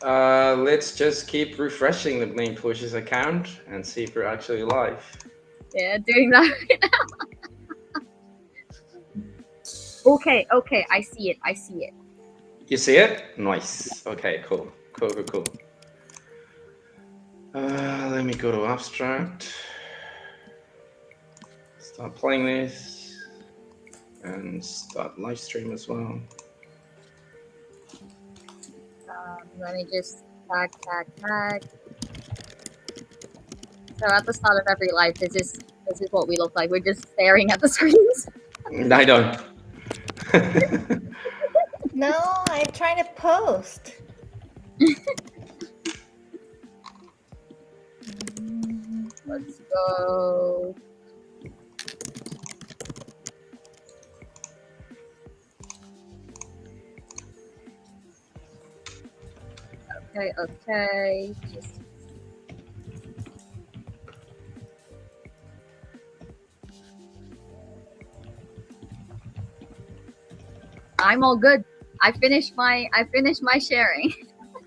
Let's just keep refreshing the main Plooshies account and see if we're actually live. Yeah, doing that right now. Okay, I see it. You see it? Nice. Okay, cool. Cool. Let me go to abstract. Start playing this. And start live stream as well. Let me just tag. So at the start of every live, this is what we look like. We're just staring at the screens. I don't. No, I'm trying to post. Let's go. Okay. Just... I'm all good. I finished my sharing.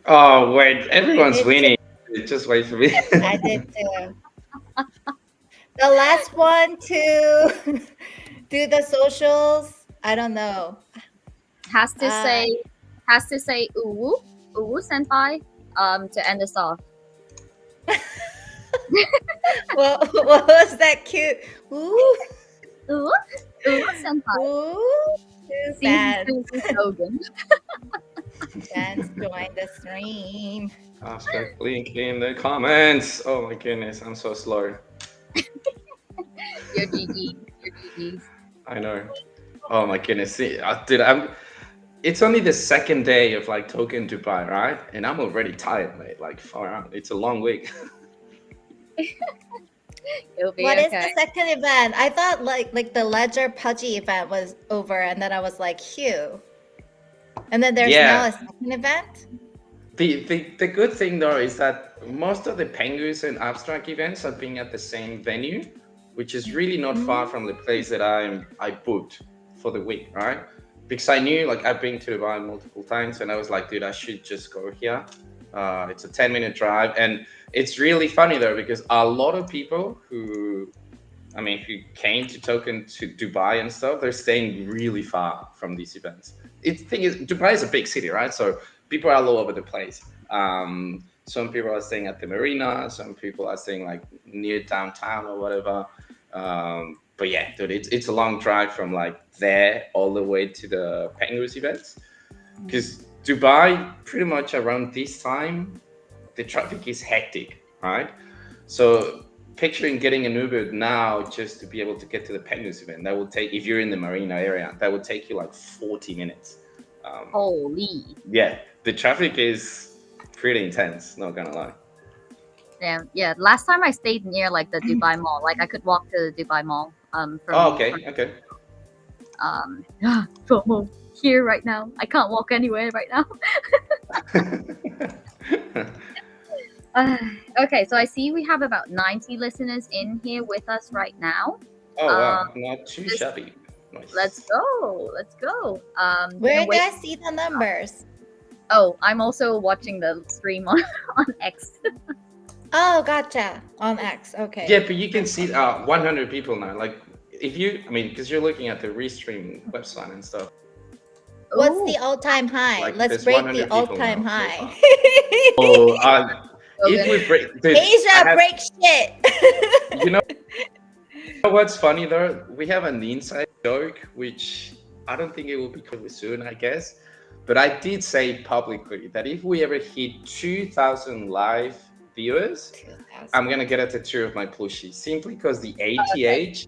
Oh wait, everyone's winning. Just wait for me. I did too. The last one to do the socials, I don't know. Has to say uwu senpai to end us off. what was that cute? Ooh. Uwu senpai. Ooh. Bad. Slogan. Dance join the stream. Abstract link in the comments. Oh my goodness, I'm so slow. Your GGs. I know. Oh my goodness, see, dude, it's only the second day of like Token Dubai, right? And I'm already tired, mate. Like far out. It's a long week. It'll be What okay. is the second event? I thought like the Ledger Pudgy event was over, and then I was like, phew. And then there's now a second event. The good thing though is that most of the Pengus and abstract events are being at the same venue, which is really not far from the place that I booked for the week, right? Because I knew, like, I've been to Dubai multiple times, and I was like, dude, I should just go here. It's a 10-minute drive, and it's really funny though because a lot of people who came to Token to Dubai and stuff, they're staying really far from these events. The thing is, Dubai is a big city, right? So people are all over the place. Some people are staying at the marina. Some people are staying like near downtown or whatever. But yeah, dude, it's a long drive from like there all the way to the Penguins events. Because Dubai, pretty much around this time, the traffic is hectic, right? So picturing getting an Uber now just to be able to get to the Penguins event, that will take, if you're in the marina area, that would take you like 40 minutes. Holy. Yeah, the traffic is pretty intense, not gonna lie. Yeah. Last time I stayed near like the Dubai Mall, like I could walk to the Dubai Mall. Okay. From home here right now. I can't walk anywhere right now. Okay, so I see we have about 90 listeners in here with us right now. Oh wow, not too shabby. Nice. Let's go. Where do I see the numbers? Oh, I'm also watching the stream on X. Oh, gotcha. On X, okay. Yeah, but you can see 100 people now. Like, if you, because you're looking at the Restream website and stuff. What's the all-time high? Like, let's break the all-time high. If we break, dude, Asia, break shit. You know what's funny though? We have an inside joke, which I don't think it will be coming soon, I guess. But I did say publicly that if we ever hit 2,000 live viewers, I'm gonna get a tattoo of my plushie, simply because the ATH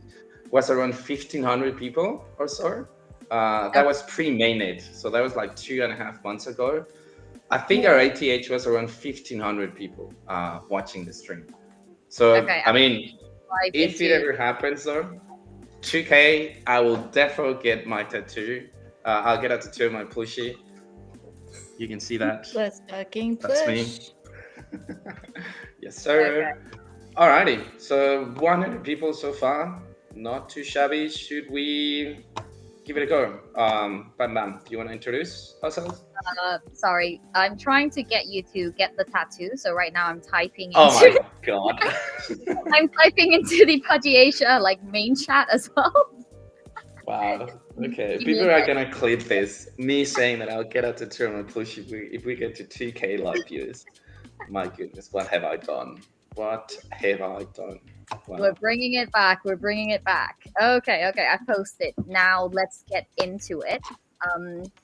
was around 1,500 people or so. That was pre-mainnet, so that was like 2.5 months ago. I think our ATH was around 1,500 people watching the stream. So if it ever happens though, 2K, I will definitely get my tattoo. I'll get a tattoo of my plushie. You can see that. Let's fucking push. That's me. Yes, sir. Okay. Alrighty. So 100 people so far. Not too shabby. Should we give it a go. Bam Bam, do you want to introduce ourselves? Sorry, I'm trying to get you to get the tattoo. So right now I'm typing Oh into my god. I'm typing into the Pudgy Asia like main chat as well. Wow. Okay. Give me People a are sec. gonna clip this. Me saying that I'll get out to turn on push if we get to 2K live views. My goodness, what have I done? What have I done? We're Wow. bringing it back. We're bringing it back. Okay, okay. I posted. Now let's get into it.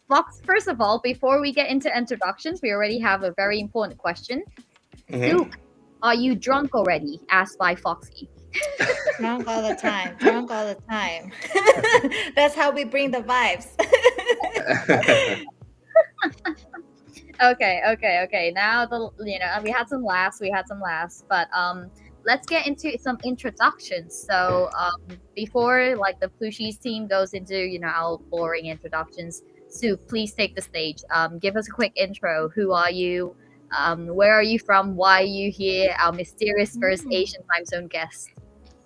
Fox. First of all, before we get into introductions, we already have a very important question. Mm-hmm. Zook, are you drunk already? Asked by Foxy. Drunk all the time. Drunk all the time. That's how we bring the vibes. Okay, okay, okay. Now we had some laughs, but let's get into some introductions. So before like the Plooshies team goes into our boring introductions, Sue, please take the stage. Give us a quick intro. Who are you? Where are you from? Why are you here? Our mysterious first Asian time zone guest.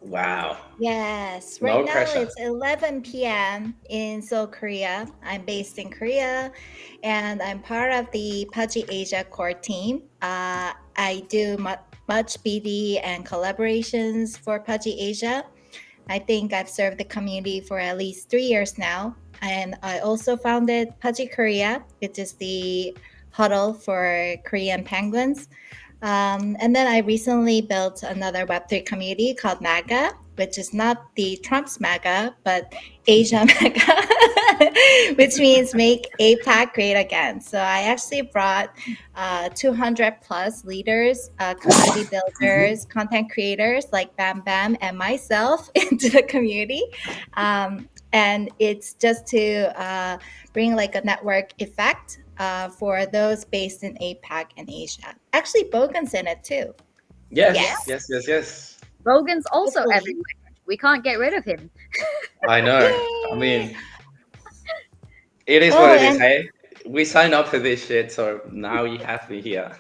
Wow. Yes, right No now pressure. it's 11 p.m. in Seoul, Korea. I'm based in Korea and I'm part of the Pudgy Asia core team. I do much BD and collaborations for Pudgy Asia. I think I've served the community for at least 3 years now. And I also founded Pudgy Korea, which is the huddle for Korean penguins. And then I recently built another Web3 community called MAGA, which is not the Trump's MAGA, but Asia MAGA, which means make APAC great again. So I actually brought 200 plus leaders, community builders, content creators like Bam Bam and myself into the community. And it's just to bring like a network effect for those based in APAC and Asia. Actually, Bogan's in it too. Yes, Yes. yes. Rogan's also Hopefully. everywhere. We can't get rid of him. I know. I Yay! mean, it is what Oh, it is, and hey? We signed up for this shit, so now you have me here.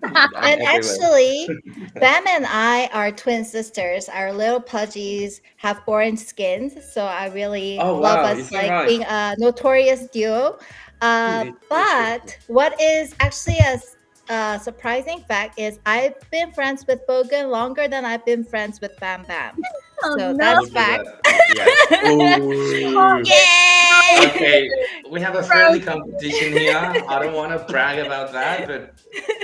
I'm and everywhere. actually, Bam and I are twin sisters. Our little pudgies have orange skins, so I really Oh love wow, us is that like right? being a notorious duo. But what is actually a surprising fact is I've been friends with Bogan longer than I've been friends with Bam Bam. Oh So no! that's Look at fact. that. Yes. Ooh. Yay! Okay, we have a friendly competition here. I don't want to brag about that, but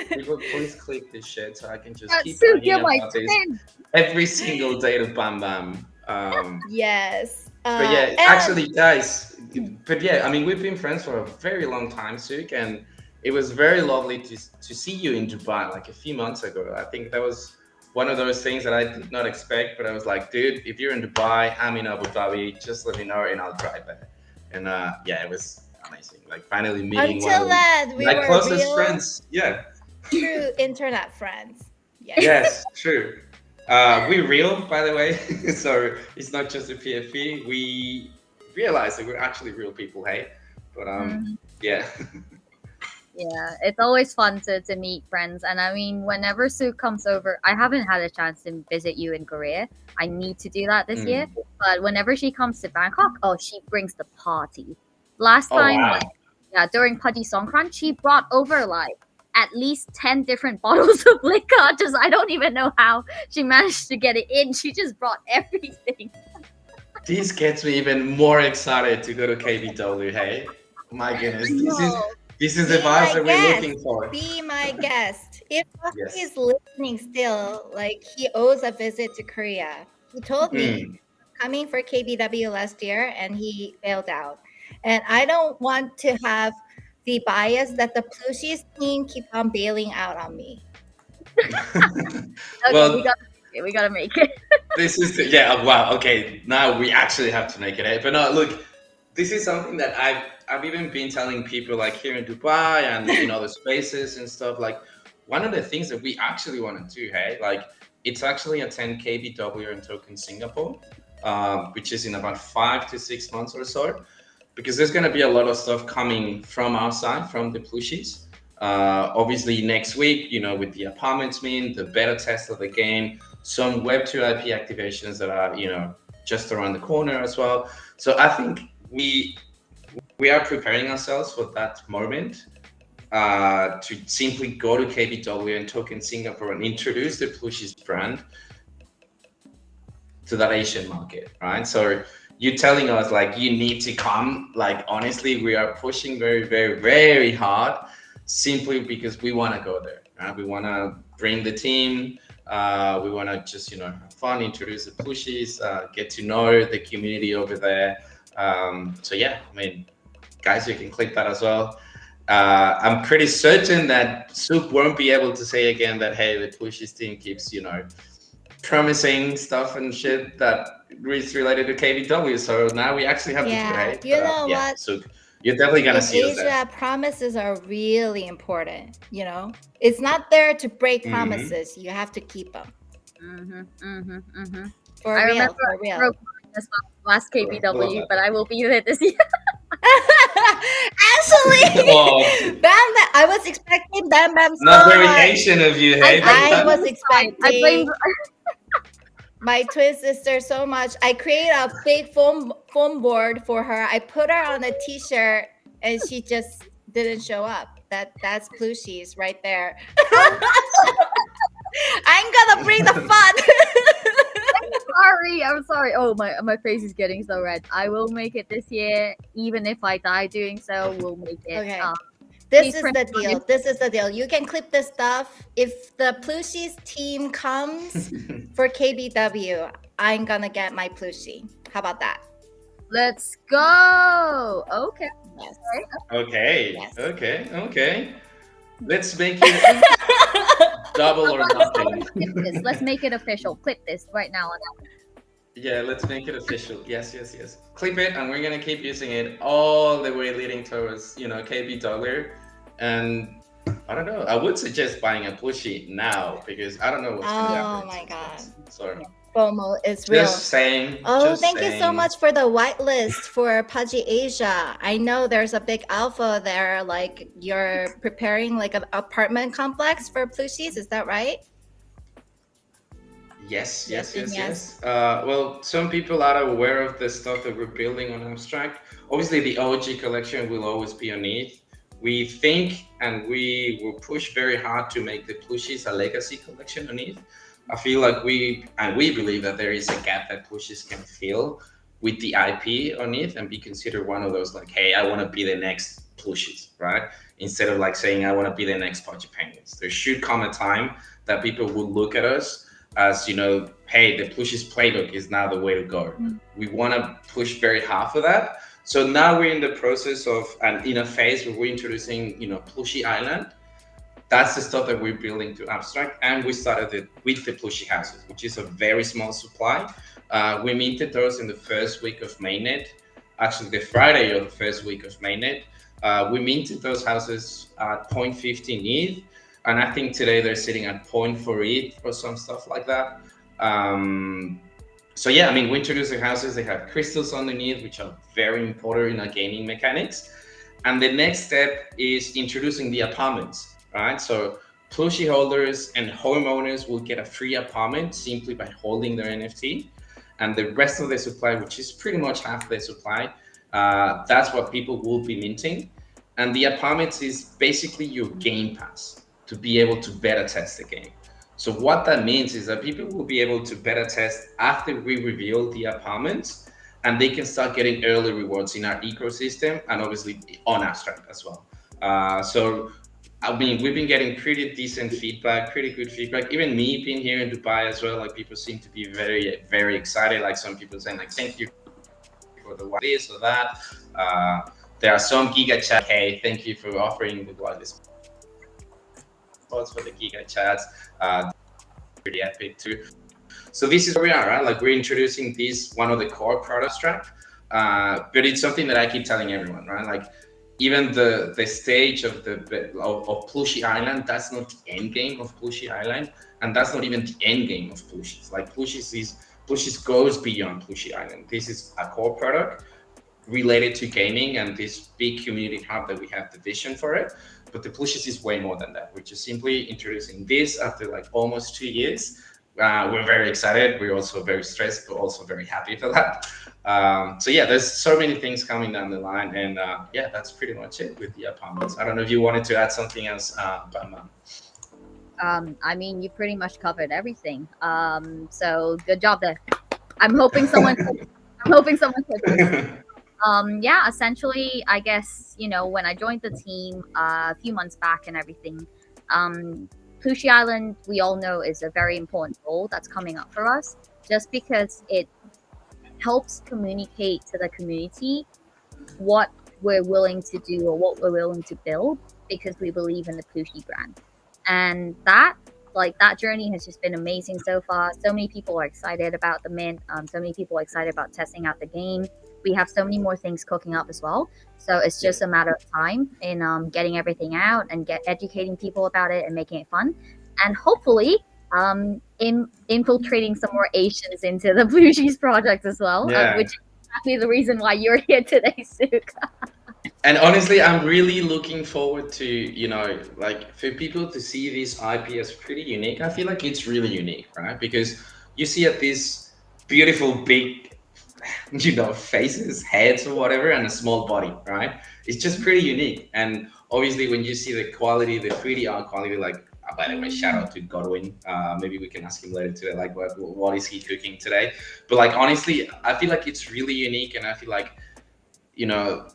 people, please click this shit so I can just keep Sue, bragging you're my about this twin. every single day of Bam Bam. Yes. But yeah, And actually, guys, but yeah, I mean, we've been friends for a very long time, Suk, and it was very lovely to see you in Dubai like a few months ago. I think that was one of those things that I did not expect, but I was like, dude, if you're in Dubai, I'm in Abu Dhabi, just let me know and I'll drive there. And yeah, it was amazing. Like finally meeting one until of then, we my were closest real, friends. Yeah. true internet friends. Yes. Yes, true. We're real, by the way. So it's not just a PFP. We realize that we're actually real people, hey? But Mhm. yeah. Yeah, it's always fun to meet friends. And I mean, whenever Sue comes over, I haven't had a chance to visit you in Korea. I need to do that this year. But whenever she comes to Bangkok, oh, she brings the party. Last Oh time, wow. like, yeah, during Pudgy Songkran, she brought over like at least 10 different bottles of liquor. Just, I don't even know how she managed to get it in. She just brought everything. This gets me even more excited to go to KBW, hey? My goodness. I know. This is the Be vibes my that we're guest. looking for. Be my guest. If Yes. he's listening still, like he owes a visit to Korea. He told me coming for KBW last year and he bailed out. And I don't want to have the bias that the Plooshies team keep on bailing out on me. Okay, Well, we gotta make it. this is yeah, wow, okay. Now we actually have to make it, hey? But no, look, this is something that I've even been telling people like here in Dubai and in other spaces and stuff. Like one of the things that we actually want to do, hey, like it's actually attend KBW in Token Singapore, which is in about 5 to 6 months or so, because there's going to be a lot of stuff coming from our side, from the Plooshies. Obviously next week, with the apartments the beta test of the game, some Web2 IP activations that are, just around the corner as well. So I think we we are preparing ourselves for that moment, to simply go to KBW and talk in Singapore and introduce the Plooshies brand to that Asian market, right? So you telling us like you need to come, like honestly, we are pushing very, very, very hard simply because we want to go there, right? We want to bring the team. We want to just, have fun, introduce the Plooshies, get to know the community over there. So yeah, I mean, guys, you can click that as well. I'm pretty certain that Soup won't be able to say again that, hey, the Plooshies team keeps, promising stuff and shit that is related to KBW. So now we actually have to do it, Yeah, right? you know Yeah, what? so you're definitely gonna In see us there. Asia, promises are really important. It's not there to break Mm-hmm. promises. You have to keep them. For I real, remember for I real. broke mine as well last I love KBW, that. but I will be there this year. Actually, Well, I was expecting Bam Bam not so very much. Asian of you, I hey? blame I the was other side. I blame. expecting my twin sister so much. I created a big foam board for her. I put her on a t-shirt, and she just didn't show up. That's Plooshies right there. I'm gonna bring the fun. I'm sorry. Oh, my face is getting so red. I will make it this year, even if I die doing so. We'll make it. Okay. Please This is press the on deal. your- This is the deal. You can clip this stuff. If the Plooshies team comes for KBW, I'm gonna get my Plooshie. How about that? Let's go. Okay. Yes. Okay, Yes. okay. Let's make it double or nothing. Clip this. Let's make it official. Clip this right now. Yeah, let's make it official. Yes. Clip it, and we're gonna keep using it all the way leading towards, KBW. And I don't know. I would suggest buying a plushie now because I don't know what's gonna happen. Oh my god. So FOMO is real. just saying. Oh, just thank you so saying. much for the whitelist for Pudgy Asia. I know there's a big alpha there. Like you're preparing like an apartment complex for Plooshies. Is that right? Yes. Yes. Well, some people are aware of the stuff that we're building on Abstract. Obviously, the OG collection will always be on it. We think and we will push very hard to make the Plooshies a legacy collection on it. I feel like we believe that there is a gap that Plooshies can fill with the IP on it and be considered one of those like, hey, I want to be the next Plooshies, right? Instead of like saying I want to be the next Pudgy Penguins. There should come a time that people will look at us as, hey, the Plooshies playbook is now the way to go. We want to push very hard for that. So now we're in the process of, and in a phase where we're introducing, Plushie Island. That's the stuff that we're building to Abstract. And we started it with the Plushie houses, which is a very small supply. We minted those in the first week of mainnet, actually the Friday of the first week of mainnet. We minted those houses at 0.15 ETH. And I think today they're sitting at 0.4 ETH or some stuff like that. So yeah, I mean, we introduce the houses, they have crystals underneath, which are very important in our gaming mechanics. And the next step is introducing the apartments, right? So Plushie holders and homeowners will get a free apartment simply by holding their NFT. And the rest of the supply, which is pretty much half the supply, that's what people will be minting. And the apartments is basically your game pass to be able to beta test the game. So what that means is that people will be able to beta test after we reveal the apartments, and they can start getting early rewards in our ecosystem and obviously on Abstract as well. So, I mean, we've been getting pretty decent feedback, pretty good feedback. Even me being here in Dubai as well, like people seem to be very, very excited. Like some people saying like, thank you for the this or that. There are some Giga chat, hey, thank you for offering the wireless spots for the Giga chats. Pretty epic too. So this is where we are, right? Like we're introducing this one of the core product Abstract, but it's something that I keep telling everyone, right? Like even the stage of of Plushie Island, that's not the end game of Plushie Island, and that's not even the end game of Plooshies. Like Plooshies goes beyond Plushie Island. This is a core product related to gaming and this big community hub that we have the vision for it. But the Plooshies is way more than that. We're just simply introducing this after like almost 2 years. We're very excited. We're also very stressed, but also very happy for that. So yeah, there's so many things coming down the line, and yeah, that's pretty much it with the apartments. I don't know if you wanted to add something else, Bama. I mean, you pretty much covered everything. So good job there. I'm hoping someone. I'm hoping someone said this. Yeah, essentially, I guess, when I joined the team a few months back and everything, Plushie Island, we all know, is a very important role that's coming up for us, just because it helps communicate to the community what we're willing to do or what we're willing to build, because we believe in the Plushie brand. And that journey has just been amazing so far. So many people are excited about the mint. So many people are excited about testing out the game. We have so many more things cooking up as well. So it's just a matter of time in getting everything out and educating people about it and making it fun, and hopefully infiltrating some more Asians into the Plooshies project as well, Yeah. which is exactly the reason why you're here today, Suk. And honestly, I'm really looking forward to, like for people to see this IP as pretty unique. I feel like it's really unique, right? Because you see at these beautiful big, faces, heads or whatever, and a small body, right? It's just pretty unique. And obviously, when you see the quality, the 3D art quality, like, by the way, shout out to Godwin. Maybe we can ask him later today, like, what is he cooking today? But like, honestly, I feel like it's really unique, and I feel like, you know,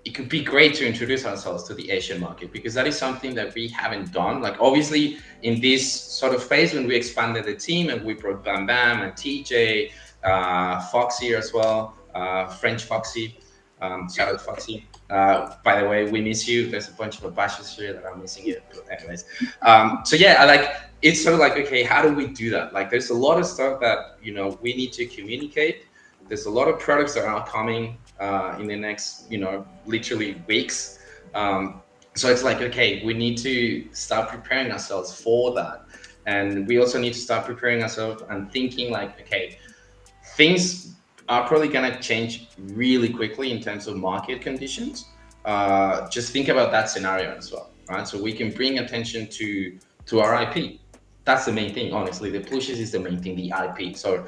it could be great to introduce ourselves to the Asian market, because that is something that we haven't done. Like, obviously, in this sort of phase, when we expanded the team and we brought Bam Bam and TJ, Foxy as well, French Foxy, shout out Foxy. By the way, we miss you. There's a bunch of Abashas here that are missing you. But anyways, so yeah, I like, it's sort of like, okay, how do we do that? Like, there's a lot of stuff that we need to communicate. There's a lot of products that are coming in the next, literally weeks. So it's like, okay, we need to start preparing ourselves for that. And we also need to start preparing ourselves and thinking like, okay, things are probably going to change really quickly in terms of market conditions. Just think about that scenario as well, right? So we can bring attention to our IP. That's the main thing, honestly. The Plooshies is the main thing, the IP. So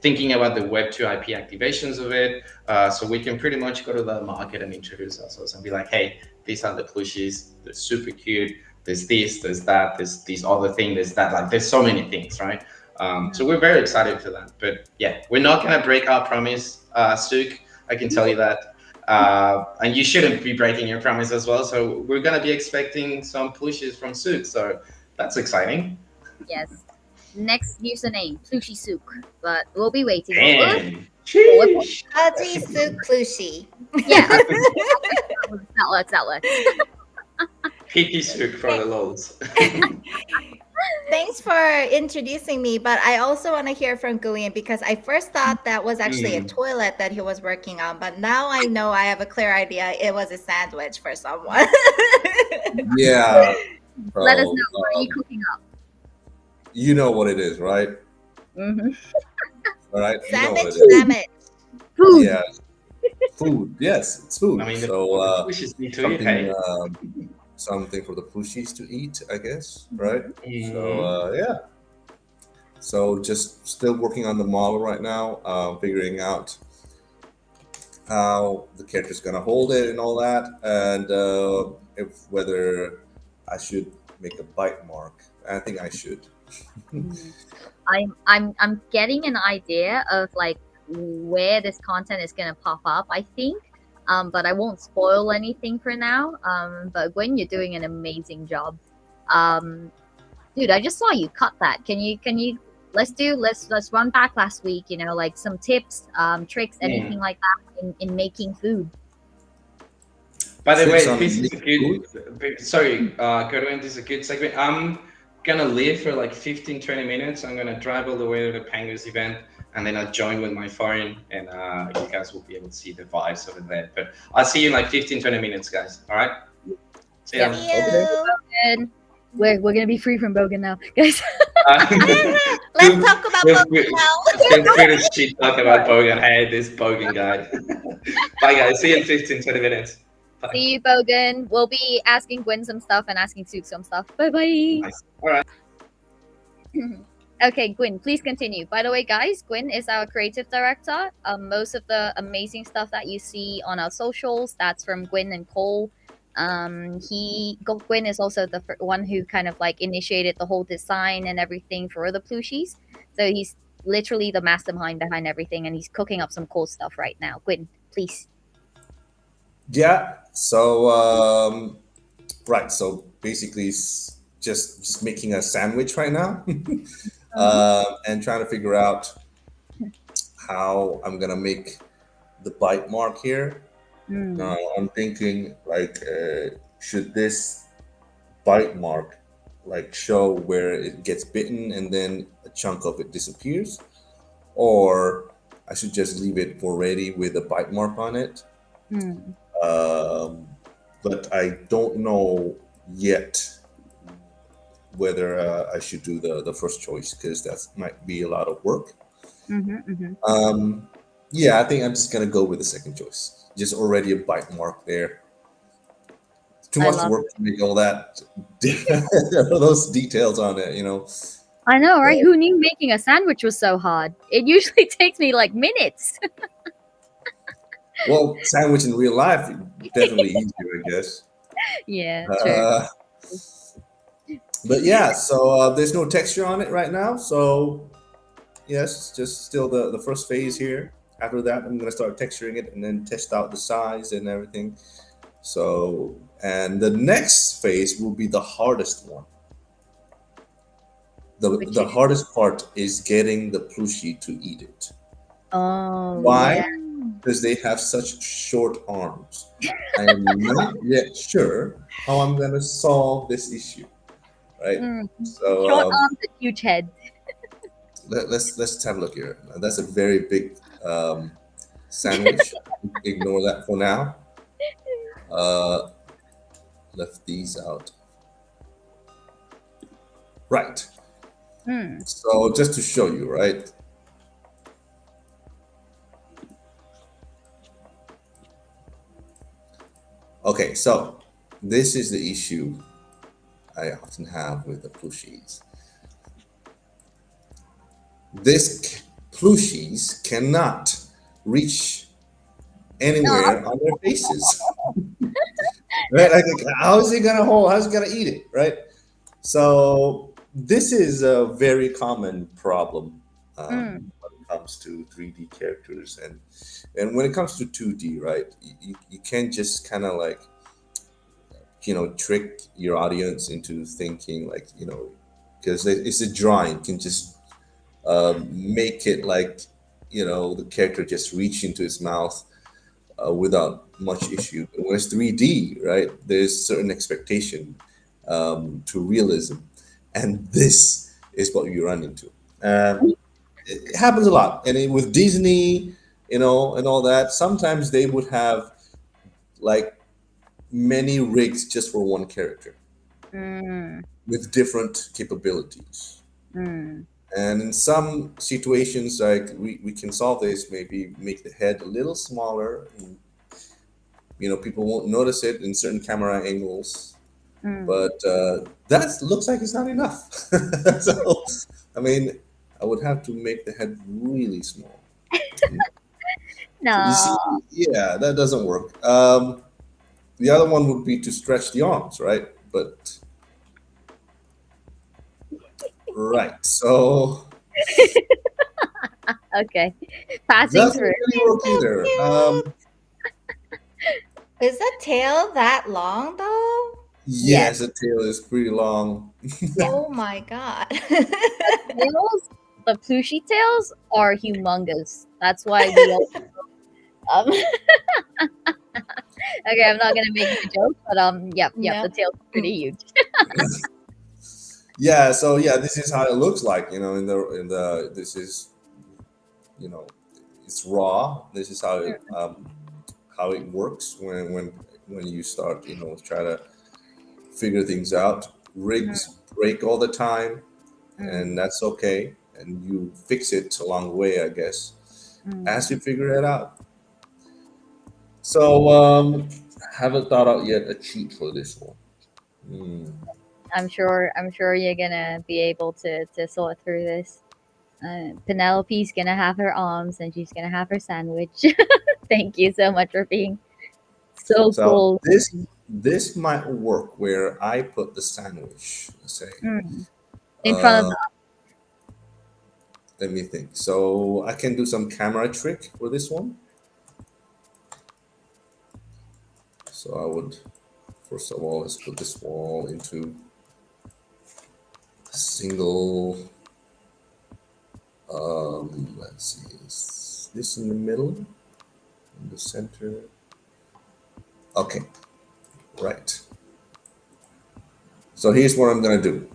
thinking about the Web2 IP activations of it, so we can pretty much go to the market and introduce ourselves and be like, hey, these are the Plooshies. They're super cute. There's this, there's that, there's this other thing, there's that. Like, there's so many things, right? So we're very excited for that. But yeah, we're not going to break our promise, Suk. I can tell you that. And you shouldn't be breaking your promise as well. So we're going to be expecting some Plooshies from Suk. So that's exciting. Yes. Next username, Plushie Suk. But we'll be waiting. Damn. Haji Suk Plushie. Yeah. Let's. PT Suk for the lols. Thanks for introducing me, but I also want to hear from Guyen, because I first thought that was actually a toilet that he was working on, but now I know, I have a clear idea, it was a sandwich for someone. Yeah. Let us know, what are you cooking up? You know what it is, right? Mm-hmm. All right. Sandwich. Food. Yeah. Food. Yes, it's food. I mean, so something for the Plooshies to eat, I guess, right? So yeah. So just still working on the model right now, figuring out how the character's gonna hold it and all that, and whether I should make a bite mark. I think I should. I'm getting an idea of like where this content is gonna pop up, I think. But I won't spoil anything for now. But Gwen, you're doing an amazing job. Dude, I just saw you cut that. Can you let's run back last week, like some tips, tricks, anything like that in making food. By the way, this is a good, sorry, Godwin, this is a good segment. I'm gonna leave for like 15-20 minutes. I'm gonna drive all the way to the Penguins event, and then I'll join with my phone, and you guys will be able to see the vibes over there. But I'll see you in like 15-20 minutes, guys. All right? See ya. Bogan. We're gonna be free from Bogan now, guys. Let's talk about Bogan now. Feel free to shit talk about Bogan. Hey, this Bogan guy. Bye, guys. See you in 15-20 minutes. Bye. See you, Bogan. We'll be asking Gwen some stuff and asking Suk some stuff. Bye bye. Nice. All right. Okay, Gwyn, please continue. By the way, guys, Gwyn is our creative director. Most of the amazing stuff that you see on our socials, that's from Gwyn and Cole. Gwyn is also the one who kind of like initiated the whole design and everything for the plushies. So he's literally the mastermind behind everything, and he's cooking up some cool stuff right now. Gwyn, please. Yeah. So right. So basically, just making a sandwich right now, and trying to figure out how I'm gonna make the bite mark here. Mm. I'm thinking like, should this bite mark like show where it gets bitten and then a chunk of it disappears, or I should just leave it already with a bite mark on it. Mm. Um, but I don't know yet whether I should do the first choice because that might be a lot of work. Mm-hmm, mm-hmm. Yeah, I think I'm just gonna go with the second choice. Just already a bite mark there. Too I much love work to make all that those details on it, you know. I know, right? But, Who knew making a sandwich was so hard? It usually takes me like minutes. well, sandwich in real life definitely easier, I guess. Yeah, true. Uh, but yeah, so there's no texture on it right now. So yes, just still the first phase here. After that, I'm gonna start texturing it and then test out the size and everything. So, and the next phase will be the hardest one. Which The is hardest part is getting the plushie to eat it. oh Why? yeah. Because they have such short arms. I am not yet sure how I'm gonna solve this issue. Right. Mm. So Short arms and huge head. let's have a look here. That's a very big sandwich. Ignore that for now. Uh, left these out. Right. Mm. So just to show you, right? Okay, so this is the issue I often have with the plushies. Plushies cannot reach anywhere on their faces. Right? Like, how is it gonna hold? How's it gonna eat it? Right? So this is a very common problem when it comes to 3D characters, and when it comes to 2D, right? You can't just kind of like trick your audience into thinking like because it's a drawing, you can just make it like the character just reach into his mouth without much issue. But when it's 3D, right, there's certain expectation to realism, and this is what you run into. It happens a lot, and with Disney, and all that. Sometimes they would have like many rigs just for one character with different capabilities. And in some situations, like we can solve this, maybe make the head a little smaller. And, people won't notice it in certain camera angles, but that looks like it's not enough. So, I mean, I would have to make the head really small. So you see, No. yeah, that doesn't work. The other one would be to stretch the arms, right? But right, so Okay. Passing doesn't through. really work either. Is the tail that long though? Yes, the tail is pretty long. Oh my god. Tails, the plushie tails are humongous. That's why we all okay, I'm not gonna make the joke, but yep, No. the tail's pretty huge. Yeah, so yeah, this is how it looks like. In the this is, it's raw. This is how it works when you start, try to figure things out. Rigs break all the time, and that's okay. And you fix it along the way, I guess, as you figure it out. So haven't thought out yet a cheat for this one. I'm sure you're gonna be able to sort through this. Penelope's gonna have her arms and she's gonna have her sandwich. Thank you so much for being so So cool. this might work where I put the sandwich. Let's say, Mm. In front of uh, let me think. So I can do some camera trick for this one. So I would first of all let's put this wall into a single. Let's see, is this in the middle, in the center? Okay, right. So here's what I'm gonna do.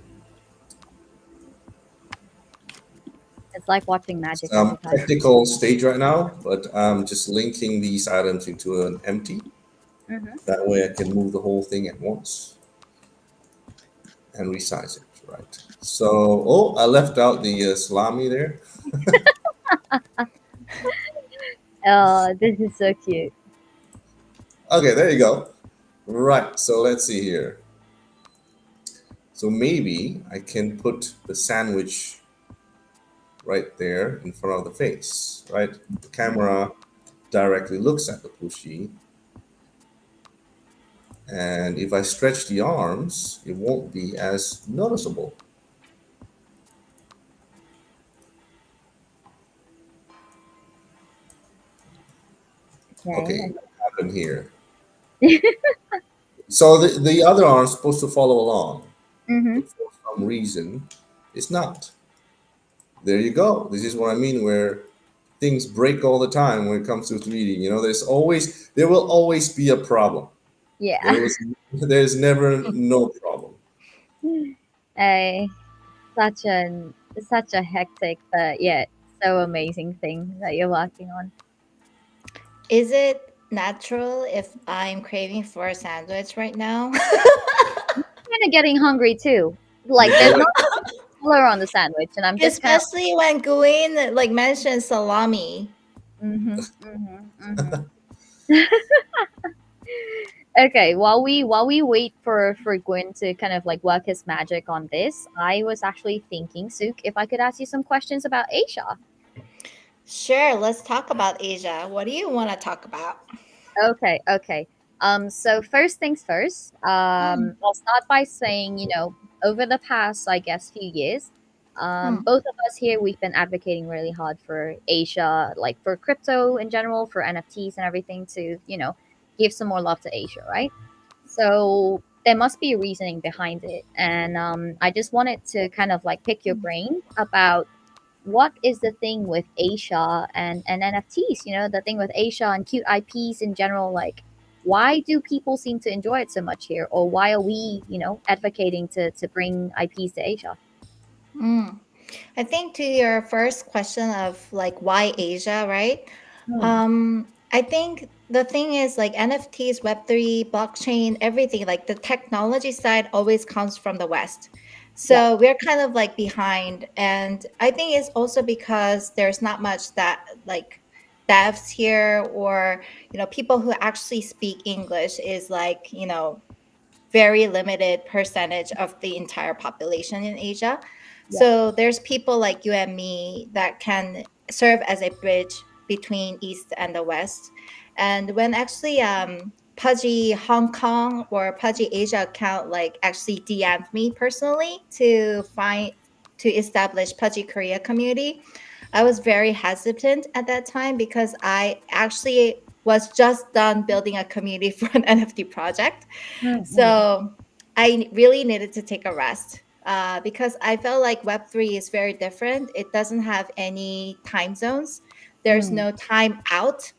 it's like watching magic every Some time. technical stage right now, but I'm just linking these items into an empty. Hmm. That way I can move the whole thing at once and resize it, right? So, oh, I left out the salami there. Oh, this is so cute. Okay, there you go. Right, so let's see here. So maybe I can put the sandwich right there in front of the face, right? The camera directly looks at the plushie, and if I stretch the arms, it won't be as noticeable. Okay. Okay, what happened here? So the other arm's supposed to follow along, Mm-hmm. but for some reason, it's not. There you go. This is what I mean, where things break all the time when it comes to 3D. You know, there will always be a problem. Yeah. There's never no problem. a such a hectic but yet so amazing thing that you're working on. Is it natural if I'm craving for a sandwich right now? Kind of getting hungry too. You Like there's get no it? color on the sandwich, and I'm just kind of Especially when Gwen like mentioned salami. mm-hmm, mm-hmm, mm-hmm. Okay, while we wait for Gwyn to kind of like work his magic on this, I was actually thinking, Suk, if I could ask you some questions about Asia. Sure, let's talk about Asia. What do you want to talk about? Okay, okay. So first things first, Hmm. I'll start by saying, over the past, I guess, few years, Hmm. both of us here, we've been advocating really hard for Asia, like for crypto in general, for NFTs and everything to, give some more love to Asia, right? So there must be a reasoning behind it. And I just wanted to kind of like pick your brain about what is the thing with Asia and NFTs, the thing with Asia and cute IPs in general, like why do people seem to enjoy it so much here? Or why are we, advocating to bring IPs to Asia? Hmm. I think to your first question of like why Asia, right? Hmm. I think the thing is like NFTs, Web3, blockchain, everything, like the technology side always comes from the West. Yep. So we're kind of like behind. And I think it's also because there's not much that like devs here or, people who actually speak English is like, very limited percentage of the entire population in Asia. Yep. So there's people like you and me that can serve as a bridge between East and the West. And when actually Pudgy Hong Kong or Pudgy Asia account like actually DM'd me personally to establish Pudgy Korea community, I was very hesitant at that time because I actually was just done building a community for an NFT project. Mm-hmm. So I really needed to take a rest because I felt like Web3 is very different. It doesn't have any time zones, there's Mm. no time out,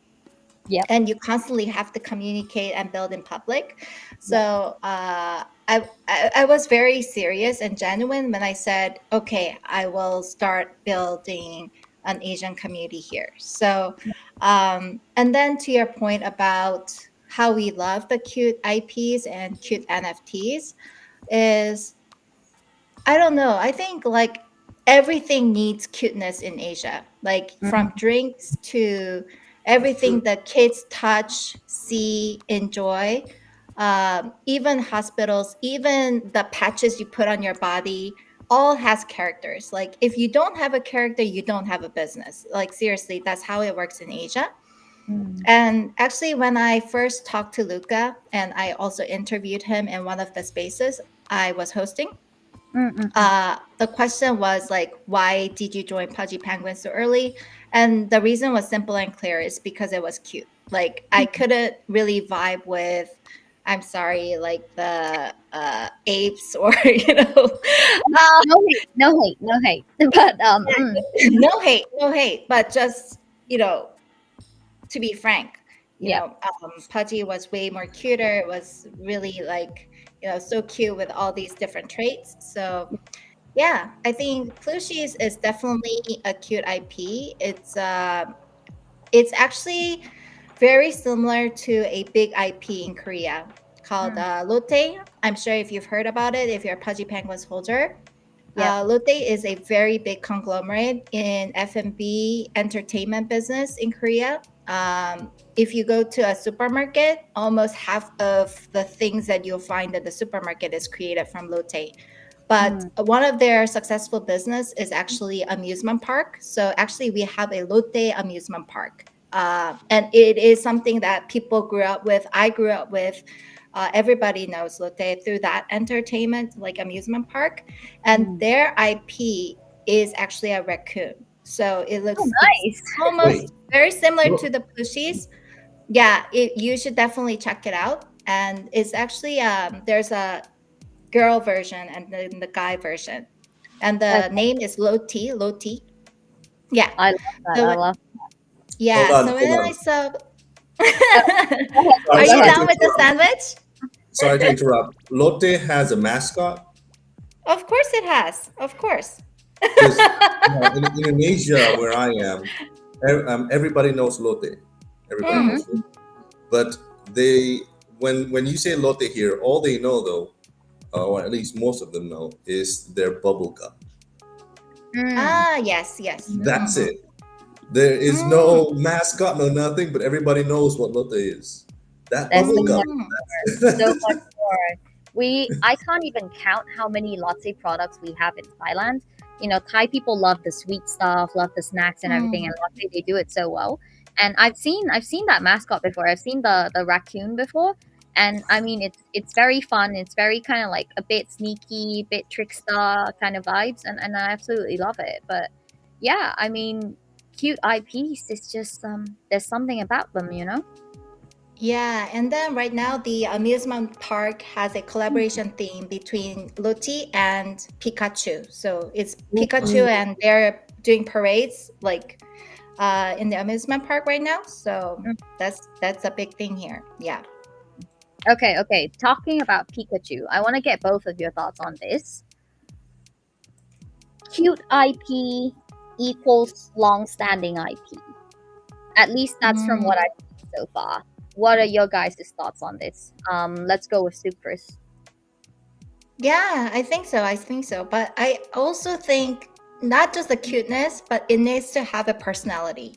Yep. and you constantly have to communicate and build in public. Yep. So I was very serious and genuine when I said, okay, I will start building an Asian community here. So, and then to your point about how we love the cute IPs and cute NFTs is I don't know. I think like everything needs cuteness in Asia, like from Mm-hmm. drinks to That's everything true. that kids touch, see, enjoy. even hospitals, even the patches you put on your body, all has characters. Like if you don't have a character, you don't have a business. Like seriously, that's how it works in Asia. Mm. And actually, when I first talked to Luca, and I also interviewed him in one of the spaces I was hosting, the question was like, why did you join Pudgy Penguin so early? And the reason was simple and clear. It's because it was cute. Like I couldn't really vibe with, I'm sorry, like the apes or No hate, no hate, no hate. But no hate, but just to be frank, yeah. Pudgy was way more cuter. It was really like so cute with all these different traits. So yeah, I think Plooshies is definitely a cute IP. It's actually very similar to a big IP in Korea called Lotte. I'm sure if you've heard about it, if you're a Pudgy Penguins holder. Yep. Lotte is a very big conglomerate in F&B entertainment business in Korea. If you go to a supermarket, almost half of the things that you'll find at the supermarket is created from Lotte. But one of their successful business is actually amusement park. So actually, we have a Lotte amusement park, and it is something that people grew up with. I grew up with. Everybody knows Lotte through that entertainment, like amusement park, and their IP is actually a raccoon. So it looks Oh, nice. almost Wait, very similar Lo- to the plushies. Yeah, you should definitely check it out. And it's actually there's a girl version and then the guy version. And the Okay. name is Loti, Loti. Yeah. I love that. I So love. hold yeah, on, so when hold I on. saw Go ahead. Are Sorry, Go you sorry ahead. to done with the interrupt. sandwich? Sorry to interrupt. Lotte has a mascot Of course it has. Of course. because in Indonesia, where I am, everybody knows Lotte. Everybody Mm. knows Lotte. But they, when you say Lotte here, all they know though, or at least most of them know, is their bubble gum. Ah, yes, yes. That's Mm-mm. it. There is Mm. no mascot, no nothing, but everybody knows what Lotte is. That There's bubble so gum. much Mm. more. So much more. I can't even count how many latte products we have in Thailand. Thai people love the sweet stuff, love the snacks and everything, Mm. and latte they do it so well. And I've seen that mascot before. I've seen the raccoon before, and I mean it's very fun. It's very kind of like a bit sneaky, bit trickster kind of vibes, and I absolutely love it. But yeah, I mean, cute IPs. It's just there's something about them. Yeah, and then right now the amusement park has a collaboration theme between Loti and Pikachu. So it's Pikachu and they're doing parades like in the amusement park right now. So that's a big thing here. Yeah. Okay. Talking about Pikachu, I want to get both of your thoughts on this. Cute IP equals long-standing IP. At least that's from what Mm. I've seen so far. What are your guys' thoughts on this? Let's go with Soup first. Yeah, I think so. I think so. But I also think not just the cuteness, but it needs to have a personality,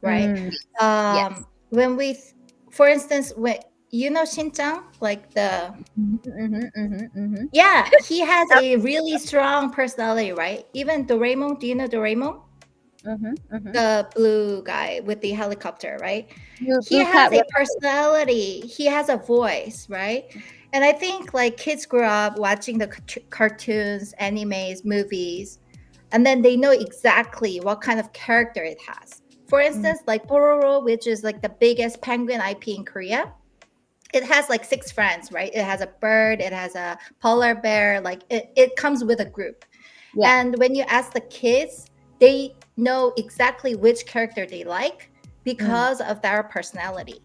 right? Yes. When for instance, when Shin-chan, like the yeah, he has a really strong personality, right? Even Doraemon, do you know Doraemon? The blue guy with the helicopter, right? He Blue has Cat. a personality. He has a voice, right? And I think like kids grow up watching the cartoons, animes, movies, and then they know exactly what kind of character it has. For instance, like Pororo, which is like the biggest penguin IP in Korea, it has like 6 friends, right? It has a bird, it has a polar bear, like it comes with a group. Yeah. And when you ask the kids, they know exactly which character they like because of their personality.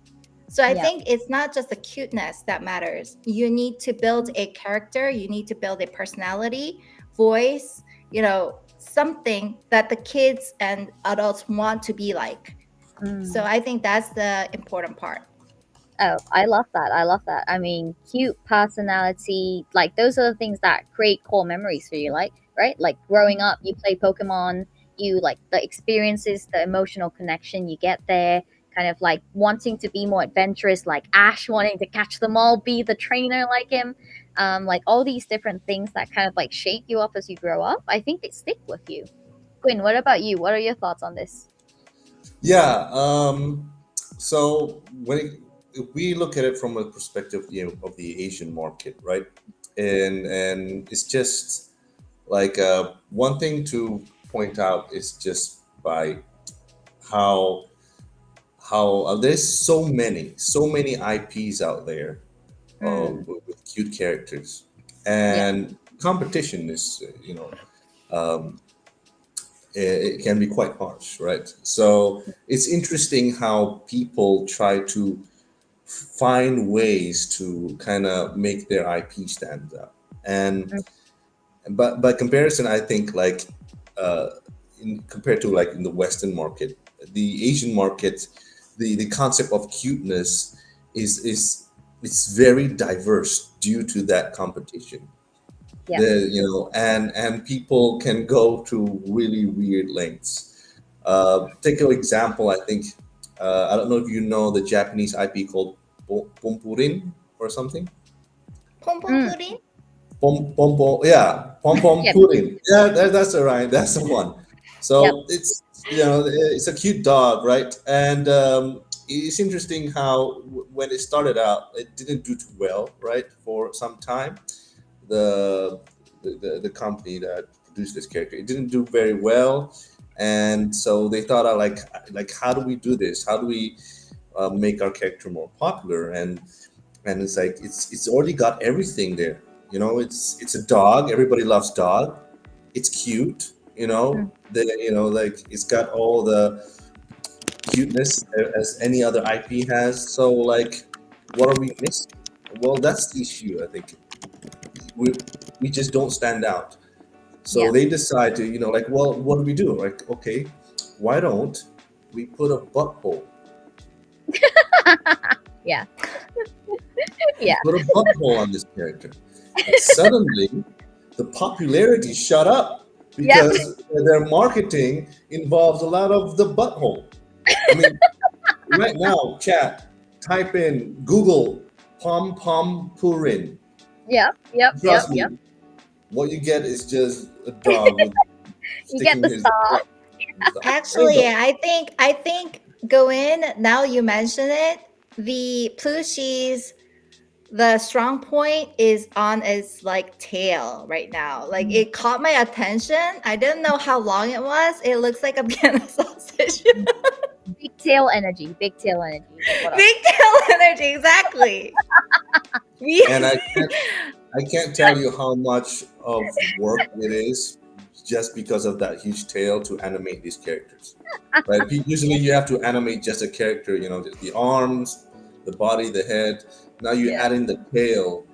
So I Yeah. think it's not just the cuteness that matters. You need to build a character, you need to build a personality, voice, something that the kids and adults want to be like. So I think that's the important part. Oh, I love that. I love that. I mean, cute personality, like those are the things that create core memories for you, like, right? Like growing up, you play Pokemon, you like the experiences, the emotional connection you get there. kind of like wanting to be more adventurous, like Ash wanting to catch them all, be the trainer like him, like all these different things that kind of like shape you up as you grow up. I think they stick with you. Quinn, what about you? What are your thoughts on this? Yeah. So if we look at it from a perspective, of the Asian market, right? And it's just like one thing to point out is just by how there's so many IPs out there with cute characters, Yeah. and competition is it can be quite harsh, right? So it's interesting how people try to find ways to kind of make their IP stand out. And but by comparison, I think like compared to like in the Western market, the Asian market, the concept of cuteness is it's very diverse due to that competition. Yeah. And people can go to really weird lengths. Take an example. I think I don't know if you know the Japanese IP called Pompurin or something. Pom pom Mm. pudding. Pom pom Yeah. pudding. Yeah, that's the right. That's the one. Yep. So it's a cute dog, right? And it's interesting how when it started out, it didn't do too well, right? For some time, the the company that produced this character, it didn't do very well, and so they thought out like how do we do this? How do we make our character more popular? And it's like it's already got everything there. It's a dog. Everybody loves dog. It's cute. Like it's got all the cuteness as any other IP has. So like, what are we missing? Well, that's the issue. I think we we just don't stand out. So Yeah. they decide to like, well, what do we do? Like, okay, why don't we put a butthole? Yeah. Yeah. Put a butthole on this character. And suddenly, the popularity shot up Yep. because their marketing involves a lot of the butthole. I mean, right now, chat, type in Google pom pom purin. Yep. Yep. Yep. Trust me, Yep. what you get is just a dog with You get sticking the his star. butt. Actually, I think go in now you mention it. The plushies, the strong point is on its like tail right now. Like it caught my attention. I didn't know how long it was. It looks like a piano sausage. Big tail energy. Big tail energy. What up? Big tail energy, exactly. And I can't tell you how much of work it is just because of that huge tail to animate these characters. Right? Usually you have to animate just a character, just the arms, the body, the head. Now you Yeah. add in the tail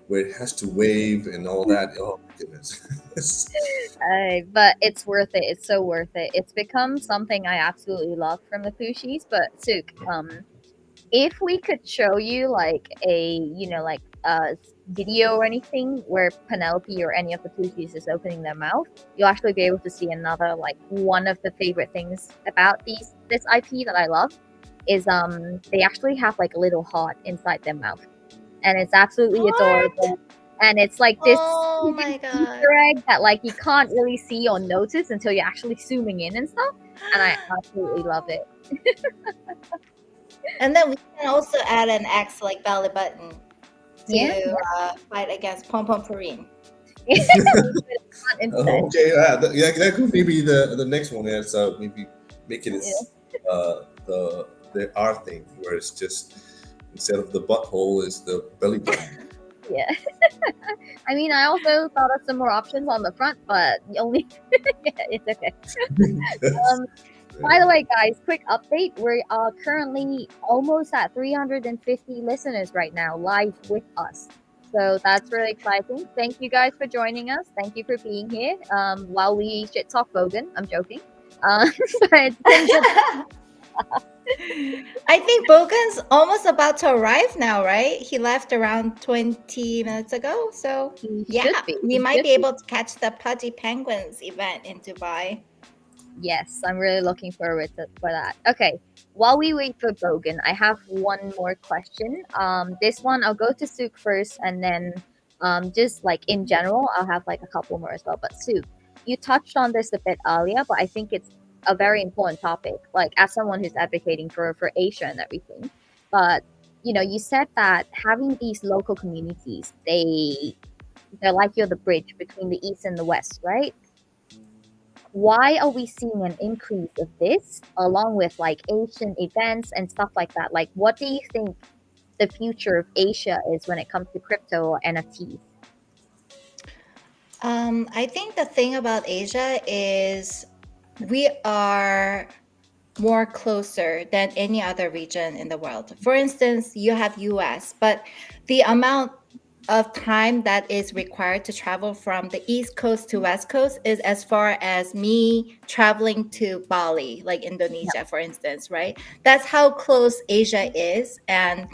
where it has to wave and all that. Oh my goodness. But it's worth it. It's so worth it. It's become something I absolutely love from the Plooshies. But Suk, if we could show you like a video or anything where Penelope or any of the Plooshies is opening their mouth, you'll actually be able to see another like one of the favorite things about this IP that I love is they actually have like a little heart inside their mouth, and it's absolutely What? adorable. And it's like this Oh my god. Easter egg that like you can't really see or notice until you're actually zooming in and stuff. And I absolutely love it. And then we can also add an X like belly button to Yeah. fight against pom pom purin. Instead. Okay, that could maybe the next one. Yeah, so maybe make it the R thing where it's just instead of the butthole is the belly button. Yeah. I mean, I also thought of some more options on the front, but only it's okay. By the way, guys, quick update. We are currently almost at 350 listeners right now, live with us. So that's really exciting. Thank you guys for joining us. Thank you for being here. While we shit talk Bogan, I'm joking. But I think Bogan's almost about to arrive now, right? He left around 20 minutes ago. So he yeah, should be. we He might should be able to catch the Pudgy Penguins event in Dubai. Yes, I'm really looking forward for that. Okay, while we wait for Bogan, I have one more question. This one I'll go to Suk first, and then just like in general, I'll have like a couple more as well. But Suk, you touched on this a bit earlier, but I think it's a very important topic. Like as someone who's advocating for Asia and everything, but you said that having these local communities, they're like you're the bridge between the East and the West, right? Why are we seeing an increase of this along with like Asian events and stuff like that? Like, what do you think the future of Asia is when it comes to crypto or NFTs? I think the thing about Asia is we are more closer than any other region in the world. For instance, you have US, but the amount of time that is required to travel from the East Coast to West Coast is as far as me traveling to Bali, like Indonesia, for instance, right? That's how close Asia is. And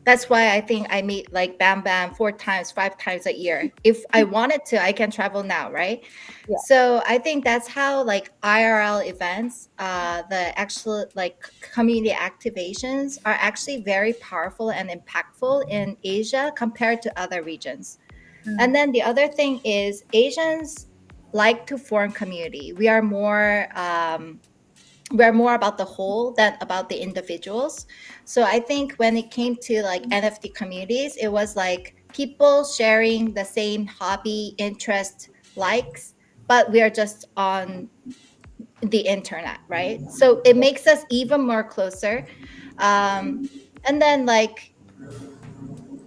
that's why I think I meet like Bam Bam 4 times, 5 times a year. If I wanted to, I can travel now, right? Yeah. So I think that's how like IRL events, the actual like community activations are actually very powerful and impactful in Asia compared to other regions. And then the other thing is Asians like to form community. We're more about the whole than about the individuals. So I think when it came to like NFT communities, it was like people sharing the same hobby, interest, likes, but we are just on the internet, right? So it makes us even more closer. And then like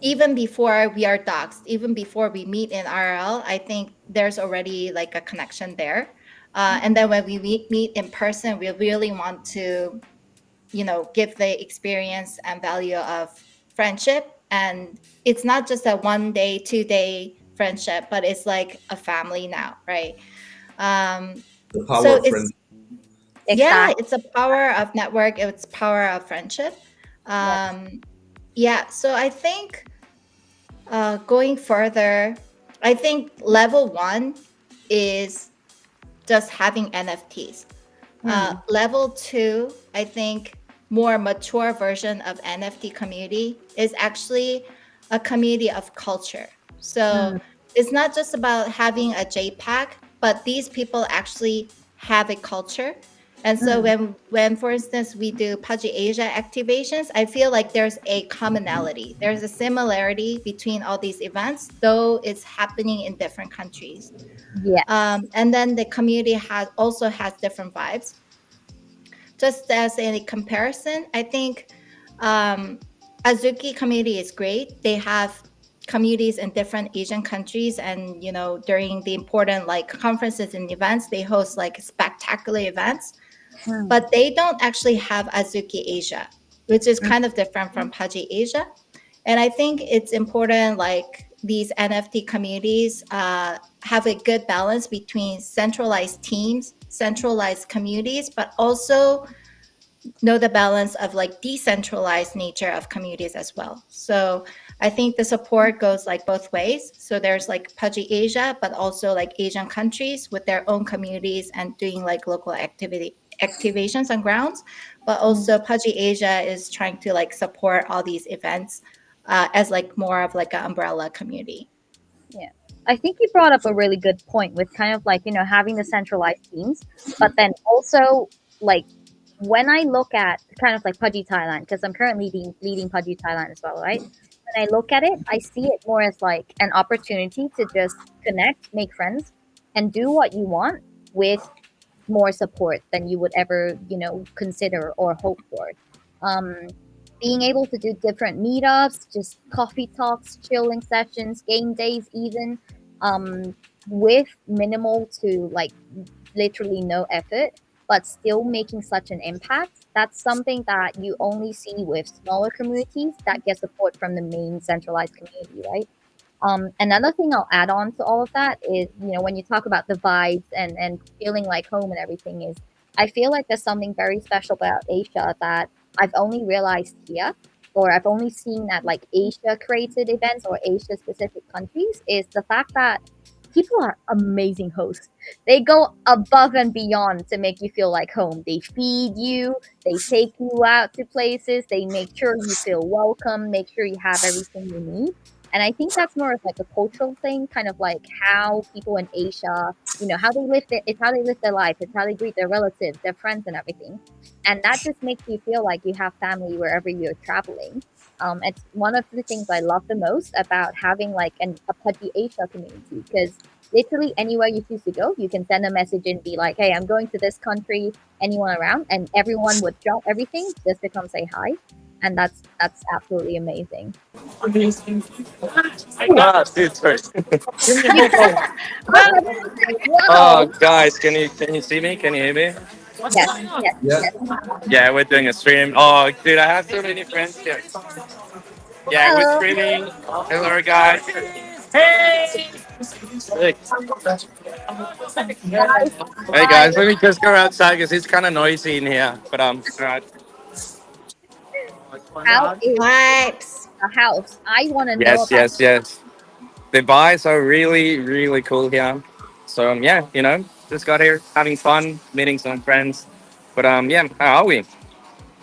even before we are doxxed, even before we meet in IRL, I think there's already like a connection there. And then when we meet in person, we really want to, give the experience and value of friendship. And it's not just a 1 day, 2 day friendship, but it's like a family now, right? Um, The power so of friends. yeah, Exactly. it's a power of network. It's power of friendship. Yes. Yeah, so I think going further, I think level one is just having NFTs. Level two, I think more mature version of NFT community is actually a community of culture. So it's not just about having a JPEG, but these people actually have a culture. And so when for instance we do Pudgy Asia activations, I feel like there's a commonality. There's a similarity between all these events, though it's happening in different countries. Yes. And then the community has different vibes. Just as a comparison, I think Azuki community is great. They have communities in different Asian countries, and during the important like conferences and events, they host like spectacular events. But they don't actually have Azuki Asia, which is kind of different from Pudgy Asia. And I think it's important, like these NFT communities have a good balance between centralized teams, centralized communities, but also know the balance of like decentralized nature of communities as well. So I think the support goes like both ways. So there's like Pudgy Asia, but also like Asian countries with their own communities and doing like local activations on grounds. But also Pudgy Asia is trying to like support all these events as like more of like an umbrella community. Yeah. I think you brought up a really good point with kind of like, having the centralized teams, but then also like when I look at kind of like Pudgy Thailand, because I'm currently leading Pudgy Thailand as well, right? When I look at it, I see it more as like an opportunity to just connect, make friends, and do what you want with more support than you would ever, consider or hope for. Um, Being able to do different meetups, just coffee talks, chilling sessions, game days, even um, with minimal to like literally no effort, but still making such an impact. That's something that you only see with smaller communities that get support from the main centralized community, right? Another thing I'll add on to all of that is, when you talk about the vibes and feeling like home and everything is, I feel like there's something very special about Asia that I've only realized here, or I've only seen at like Asia created events or Asia specific countries, is the fact that people are amazing hosts. They go above and beyond to make you feel like home. They feed you, they take you out to places, they make sure you feel welcome, make sure you have everything you need. And I think that's more of like a cultural thing, kind of like how people in Asia, how they live it's how they live their life, it's how they greet their relatives, their friends, and everything. And that just makes you feel like you have family wherever you're traveling. It's one of the things I love the most about having like a Pudgy Asia community, because literally anywhere you choose to go, you can send a message and be like, "Hey, I'm going to this country. Anyone around?" And everyone would drop everything just to come say hi, and that's absolutely amazing. Ah, dude, sorry. Wow! Oh, guys, can you see me? Can you hear me? Yes, yes, Yeah. yes. Yeah, we're doing a stream. Oh, dude, I have so many friends here. Yeah, we're Hello. streaming. Hello, guys. Hey, Guys, hey, hi. guys, let me just go outside because it's kind of noisy in here. But alright. How is Vibes. the house? I want to know Yes, about. yes, yes. The vibes are really, really cool here. So yeah, just got here having fun, meeting some friends. But yeah, how are we?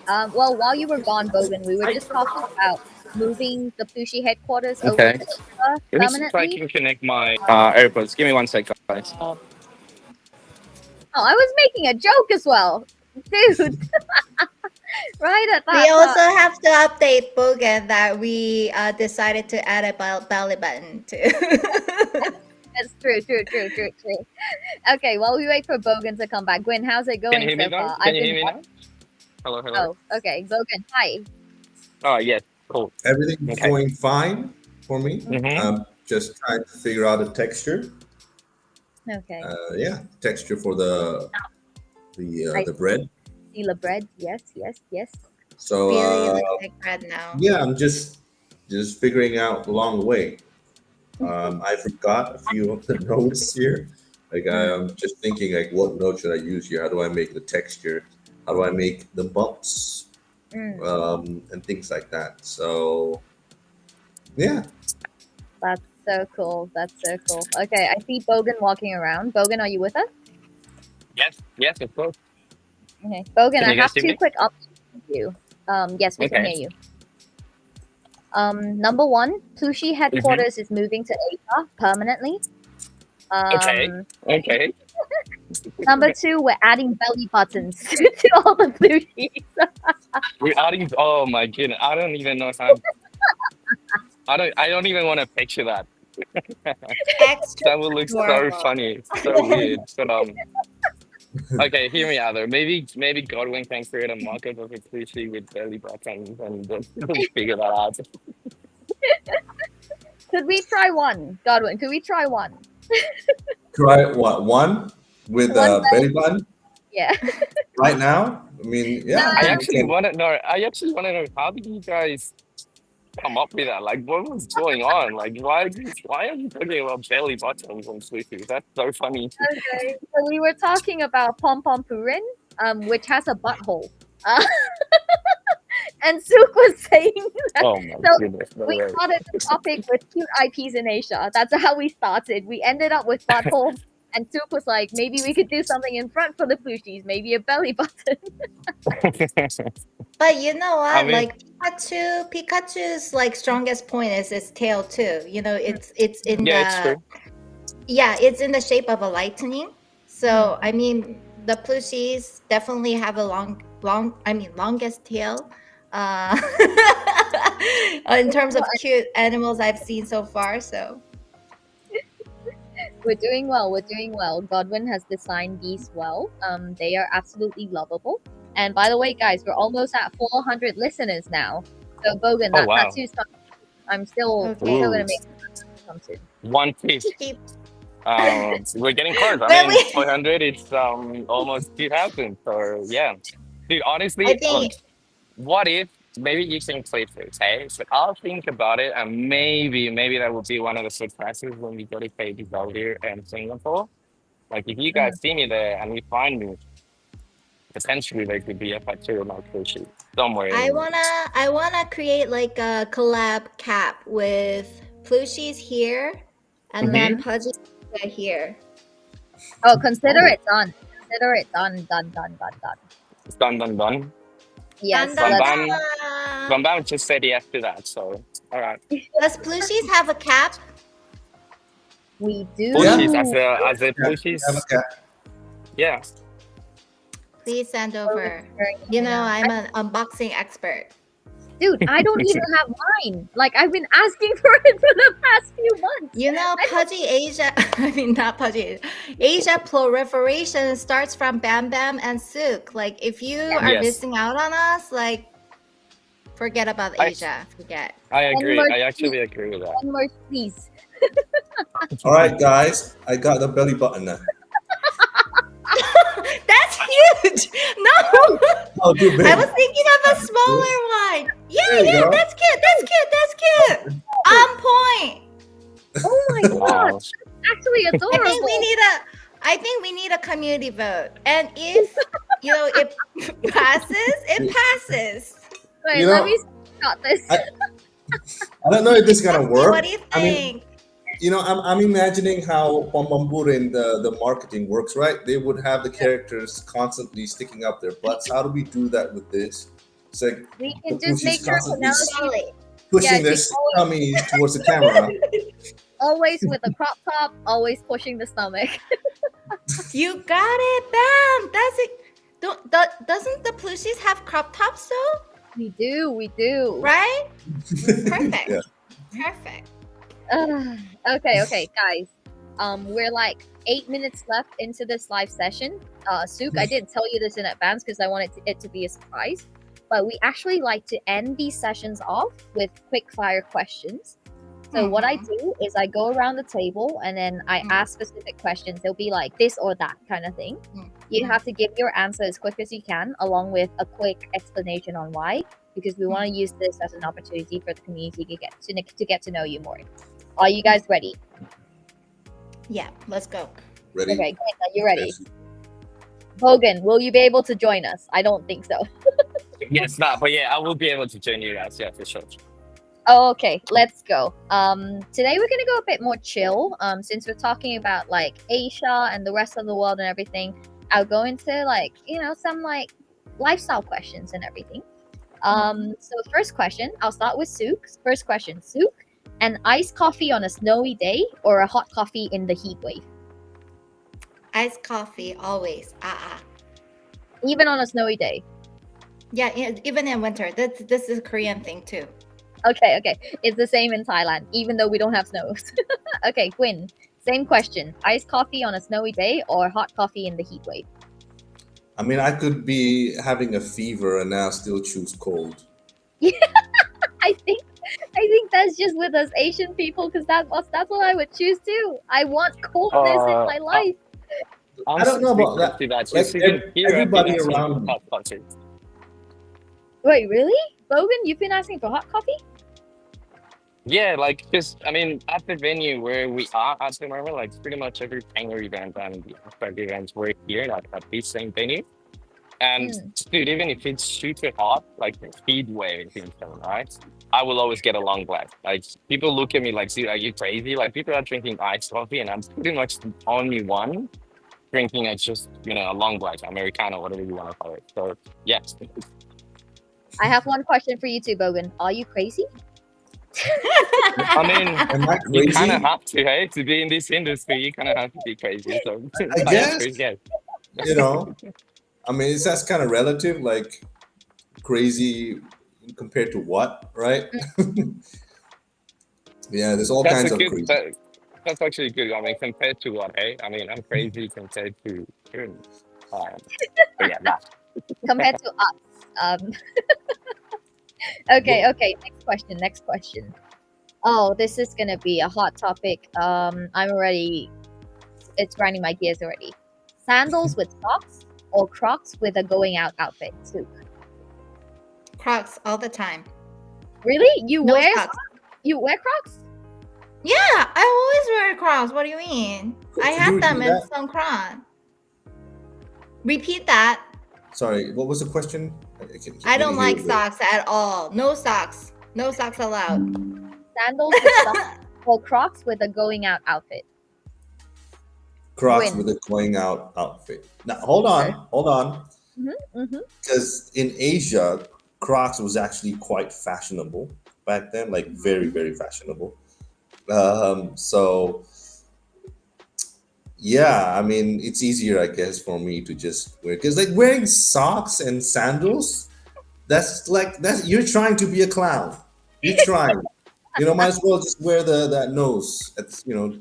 Well, while you were gone, Bogan, we were just talking about moving the Plushie headquarters over Okay. to Asia Let me see if I permanently. can connect my AirPods. Give me one sec, guys. Oh, I was making a joke as well, dude. Right at We that also time. have to update Bogan that we decided to add a belly button too. That's true, true, true, true, true. Okay, while we wait for Bogan to come back, Gwen, how's it Can you going hear me so now? far? Can I've you been. hear me now? Hello, hello. Oh, okay, Bogan, hi. Oh, yes. Cool. Everything's Okay. going fine for me. Mm-hmm. Just trying to figure out a texture. Okay, Yeah, texture for I the bread. see the bread. Yes, yes, yes. So Really looks like bread now. yeah, I'm just figuring out along the way. I forgot a few of the notes here. Like I'm just thinking, like, what note should I use here? How do I make the texture? How do I make the bumps Mm, and things like that? So yeah, that's so cool. That's so cool. Okay, I see Bogan walking around. Bogan, are you with us? Yes, yes, of course. Okay, Bogan, Can I you guys have see two me? quick updates for you. Yes, we can Okay. hear you. Number one, Plushie Mm-hmm. headquarters is moving to Asia permanently. Okay. Um, Okay. Number two, we're adding belly buttons to all the Plooshies. We're adding. Oh my goodness! I don't even know how. I don't even want to picture that. Extra That would look so adorable. funny, so weird. But okay, hear me out there. Maybe Godwin can create a market of a sushi with belly buttons and just figure that out. Could we try one, Godwin? Could we try one? try what one with One a belly, belly button yeah. right now. I mean, No, yeah, I I think we actually can. want to know. I actually want to know how did you guys come up with that? Like, what was going on? Like, why are you talking about belly buttons on sushi? That's so funny. okay. So we were talking about pom pom purin, which has a butthole. Uh, and Suk was saying that. Oh my So goodness! No we way. started the topic with cute IPs in Asia. That's how we started. We ended up with butthole, and Suk was like, maybe we could do something in front for the Plooshies, maybe a belly button. But you know I what? mean, Like Pikachu's like strongest point is its tail too. It's in yeah, it's the true. it's in the shape of a lightning. Mm. So I mean, the plushies definitely have a longest tail. Uh, in terms of cute animals I've seen so far. So We're doing well. We're doing well. Godwin has designed these well. They are absolutely lovable. And by the way, guys, we're almost at 400 listeners now. So Bogan, Oh that wow. tattoo's coming. I'm still okay, Ooh, gonna make it come soon. one piece. keep We're getting close. I when mean, we 400. It's almost 2,000. So yeah, dude. I Honestly, look. think What if maybe you can play this, hey? So I'll think about it, and maybe that will be one of the surprises when we go to Katie out here in Singapore. Like if you Mm. guys see me there and you find me, potentially there could be a picture of my sushi somewhere in. I wanna create like a collab cap with plushies here, and then Mm-hmm. Pudgy Asia here. Oh, consider it done. Consider it done. Done. It's done. Yes. Dun, Bam dun, Let's, Bam Bam just said yes to that. So all right. Does Plooshies have a cap? we do. Plooshies Yeah. as a plushies. Have a cat. Yeah. Please send over. Very You know, nice. I'm an unboxing expert. Dude, I don't even have mine. Like I've been asking for it for the past few months. You know, Pudgy Asia, I mean, not Pudgy Asia, Asia proliferation starts from Bam Bam and Sook. Like, if you are Yes. missing out on us, like, forget about Asia. Forget. I agree. One more I actually agree with that. One more, please. All right, guys, I got the belly button now. That's huge. No, Oh, too big. I was thinking of a smaller one. Yeah, There you yeah, go. that's cute. That's cute. On point. Oh my Wow. gosh, actually I adorable. think we need a community vote. And if you know it passes, it passes. Wait, You let know, me got this. I don't know if this is gonna work. What do you I mean, think? you know, I'm imagining how Pambambur in the marketing works, right? They would have the characters constantly sticking up their butts. How do we do that with this? It's like We the can just Plooshies make sure constantly Penelope pushing Yeah, their keep always- tummies towards the camera. always with a crop top, always pushing the stomach. You got it, Bam. That's it. Doesn't the Plooshies have crop tops though? We do. Right? Perfect. Yeah. Perfect. Okay, guys. We're like 8 minutes left into this live session. Sook, I didn't tell you this in advance because I wanted it to be a surprise. But we actually like to end these sessions off with quick fire questions. So what I do is I go around the table and then I ask specific questions. They'll be like this or that kind of thing. You have to give your answer as quick as you can, along with a quick explanation on why, because we want to use this as an opportunity for the community to get to know you more. Are you guys ready? Yeah, let's go. Ready? Okay, Gwen, are you ready? Bogan, will you be able to join us? I don't think so. Yes, not. But yeah, I will be able to join you guys. Yeah, for sure. Oh, okay, let's go. Today we're gonna go a bit more chill. Since we're talking about like Asia and the rest of the world and everything, I'll go into like some like lifestyle questions and everything. So first question, I'll start with Sook. First question, Sook, an iced coffee on a snowy day or a hot coffee in the heat wave? Iced coffee always. Even on a snowy day. Yeah, even in winter. This is a Korean thing too. Okay. It's the same in Thailand, even though we don't have snows. Okay, Quinn, same question. Iced coffee on a snowy day or hot coffee in the heat wave? I mean, I could be having a fever and now still choose cold. I think that's just with us Asian people, because that's what I would choose too. I want coldness in my life. I don't know about that. Like, everybody around me. Wait, really? Logan, you've been asking for hot coffee? Yeah, like just I mean, at the venue where we are at the moment, like pretty much every Panger event and the after events we're here at this same venue. And dude, even if it's super hot, like the heat wave in town, right? I will always get a long black. Like people look at me like, "See, are you crazy?" Like people are drinking iced coffee, and I'm pretty much the only one drinking a long black, Americano, whatever you want to call it. So yes. I have one question for you too, Bogan. Are you crazy? I mean, Am I you crazy? kind of have to, hey, to be in this industry. You kind of have to be crazy. So I guess. yes. You know, I mean, that's kind of relative. Like crazy compared to what, right? Yeah, there's all That's kinds a of good. crazy. That's actually good. I mean, compared to what, hey? I mean, I'm crazy compared to. But yeah, nah. Compared to us. Okay. Next question. Oh, this is gonna be a hot topic. I'm already. It's grinding my gears already. Sandals with socks or Crocs with a going out outfit? Sook. Crocs all the time. Really? You No wear socks. You wear Crocs? Yeah, I always wear Crocs. What do you mean? I Could have you them repeat in that? some Crocs. Repeat that. Sorry, what was the question? I don't didn't like hear it. socks at all. No socks. No socks allowed. Sandals with socks or Crocs with a going out outfit? Crocs Win. with a going out outfit. Now, hold Okay. on, hold on, Mm-hmm. because in Asia, Crocs was actually quite fashionable back then, like very, Mm-hmm. very fashionable. So yeah, I mean, it's easier, I guess, for me to just wear because like wearing socks and sandals, that's you're trying to be a clown. You're trying. Might as well just wear the that nose. Okay.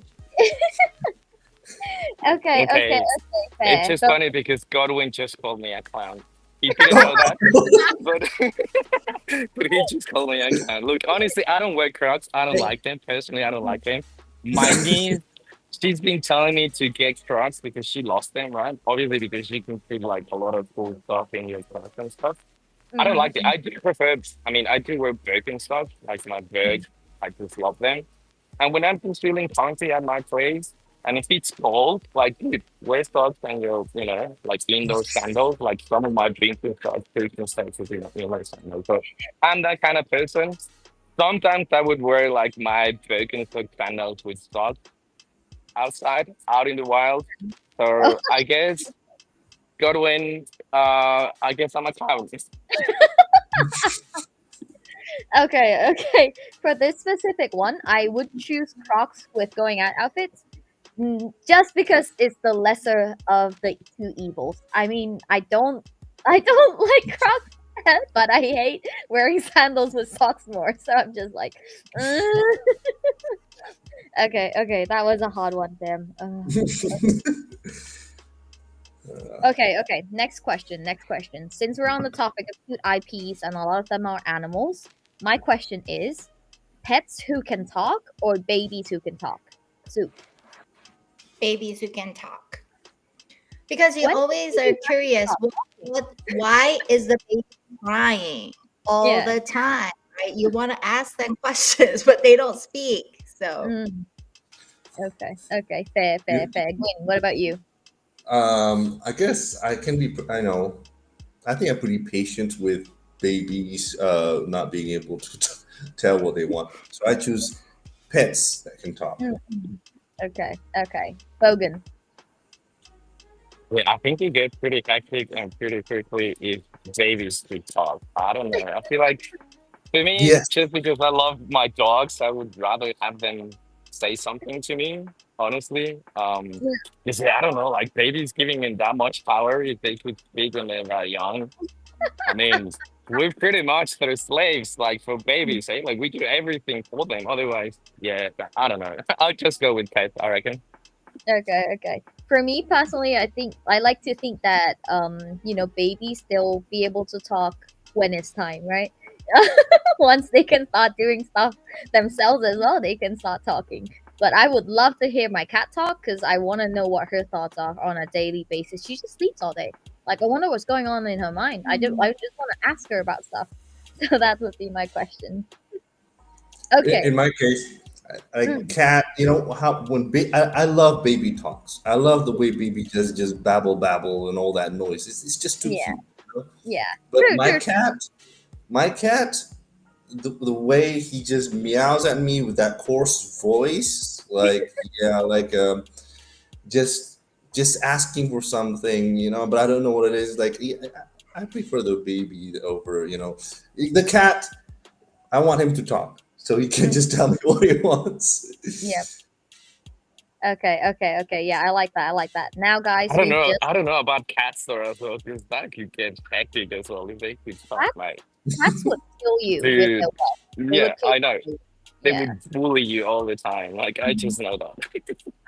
Okay. Okay, Okay. it's Fair. just So funny because Godwin just called me a clown. He didn't know that, but but he just called me a clown. Look, honestly, I don't wear Crocs. I don't like them personally. I don't like them. My niece, she's been telling me to get Crocs because she lost them, right? Obviously, because she can fit like a lot of cool stuff in your Crocs and stuff. I don't like it. mm-hmm. I do prefer. I mean, I do wear Birkenstocks, like my Birk. I just love them. And when I'm just feeling comfy at my place, and if it's cold, like dude, wear socks and like indoor sandals. Like some of my Birkenstocks, Birkenstocks is indoor sandals. So I'm that kind of person. Sometimes I would wear like my Birkenstock sandals with socks outside, out in the wild. So I guess Godwin, I guess I'm a clown. Okay. Okay. For this specific one, I would choose Crocs with going out outfits. Just because it's the lesser of the two evils. I mean, I don't like Crocs, but I hate wearing sandals with socks more. So I'm just like, "Mm." Okay, okay, that was a hard one, damn. Okay, okay. Next question. Next question. Since we're on the topic of cute IPs and a lot of them are animals, my question is: pets who can talk or babies who can talk? Soup. Babies who can talk. Because you When always did are you curious, stop talking? why is the baby crying all Yeah. the time? Right? You want to ask them questions, but they don't speak. So Mm, okay. Okay. Fair. Fair. You- Fair. Gwen, what about you? I guess I can be. I know. I think I'm pretty patient with babies not being able to tell what they want. So I choose pets that can talk. Mm, okay. Okay. Bogan. Yeah, I think it gets pretty hectic and pretty quickly if babies do talk. I don't know. I feel like for me, Yes. just because I love my dogs, I would rather have them say something to me, honestly. Because I don't know, like babies giving them that much power if they could speak when they're that young. I mean, we're pretty much their slaves, like for babies, eh? Like we do everything for them. Otherwise, yeah, I don't know. I'll just go with pets, I reckon. Okay, okay. For me personally, I think I like to think that babies they'll be able to talk when it's time, right? Once they can start doing stuff themselves as well, they can start talking. But I would love to hear my cat talk because I want to know what her thoughts are on a daily basis. She just sleeps all day. Like I wonder what's going on in her mind. I just want to ask her about stuff. So that would be my question. In Okay. my case, Mm, cat. You know how I love baby talks. I love the way baby just babble babble and all that noise. It's just too yeah, cute. yeah. But True, true. my cat, the way he just meows at me with that coarse voice, like yeah, like just just asking for something, but I don't know what it is. Like yeah, I prefer the baby over, the cat. I want him to talk so he can just tell me what he wants. Yeah. Okay, okay, okay. Yeah, I like that. I like that. Now, I guys, don't we've know. just I don't know about cats though as well, because that could get hectic as well if they could talk cats, like, cats would kill you with their dude. walk. They Yeah, would kill I know. you. They Yeah, would bully you all the time. Like I Mhm. just know that.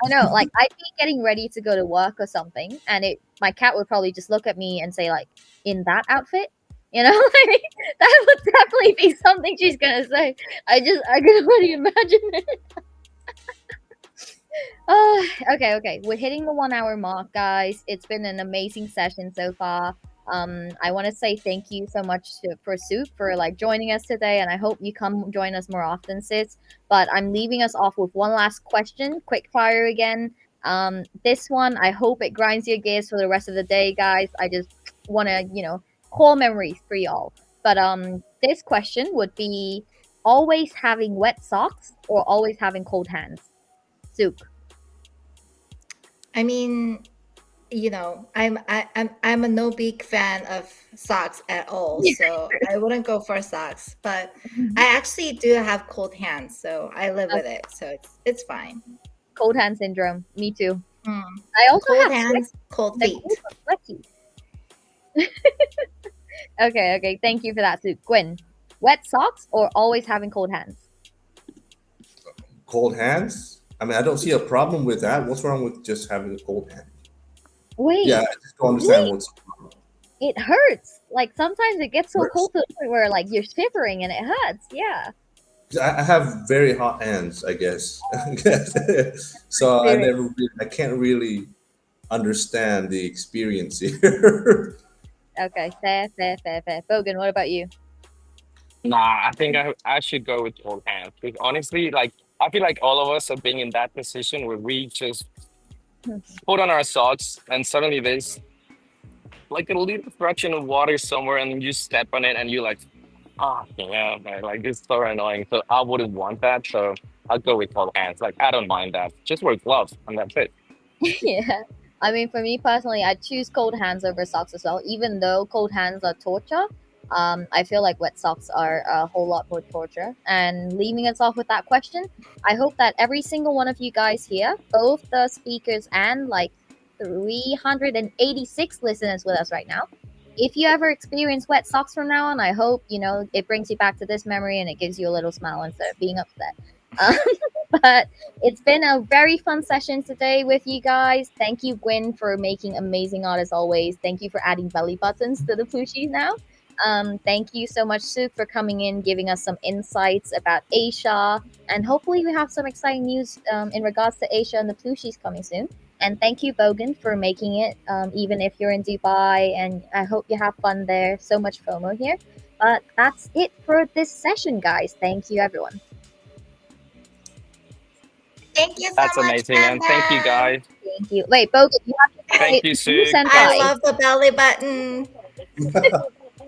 I know. Like I'd be getting ready to go to work or something, and my cat would probably just look at me and say, like, "In that outfit." Like, that would definitely be something she's gonna say. I can already imagine it. Oh, okay, okay. We're hitting the 1 hour mark, guys. It's been an amazing session so far. I want to say thank you so much for Soup for like joining us today, and I hope you come join us more often, sis. But I'm leaving us off with one last question, quick fire again. This one, I hope it grinds your gears for the rest of the day, guys. I just want to, core memories for y'all. But this question would be always having wet socks or always having cold hands. Soup. I mean, I'm a no big fan of socks at all, so I wouldn't go for socks. But Mhm. I actually do have cold hands, so I live with it, so it's fine. Cold hand syndrome. Me too. Mm. I also Cold have sweat. hands, cold The cold feet. are sweaty. Okay, okay. Thank you for that, Sue. Gwen, wet socks or always having cold hands? Cold hands. I mean, I don't see a problem with that. What's wrong with just having a cold hand? Yeah, Wait, I just don't understand wait. what's It hurts. Like sometimes it gets so worse. cold to the point where like you're shivering and it hurts. Yeah. 'Cause I have very hot hands, I guess. So Experience. I can't really understand the experience here. Okay, fair, fair, fair, fair. Bogan, what about you? Nah, I think I should go with cold hands. Because honestly, like I feel like all of us are being in that position where we just put on our socks and suddenly there's like a little fraction of water somewhere and you step on it and you're like, oh yeah, man, like it's so annoying. So I wouldn't want that. So I'll go with cold hands. Like I don't mind that. Just wear gloves and that's it. Yeah. I mean, for me personally, I choose cold hands over socks as well. Even though cold hands are torture, I feel like wet socks are a whole lot more torture. And leaving us off with that question, I hope that every single one of you guys here, both the speakers and like 386 listeners with us right now, if you ever experience wet socks from now on, I hope it brings you back to this memory and it gives you a little smile instead of being upset. Um, but it's been a very fun session today with you guys. Thank you, Gwen, for making amazing art as always. Thank you for adding belly buttons to the plushies now. Thank you so much, Suk, for coming in, giving us some insights about Asia, and hopefully we have some exciting news in regards to Asia and the plushies coming soon. And thank you, Bogan, for making it, even if you're in Dubai. And I hope you have fun there. So much FOMO here. But that's it for this session, guys. Thank you, everyone. Thank you so That's much, amazing, man. Thank you Panda. guys. Thank you. Wait, Bogan, you have to Thank say you, "Ooh, Sue. I senpai." love the belly button.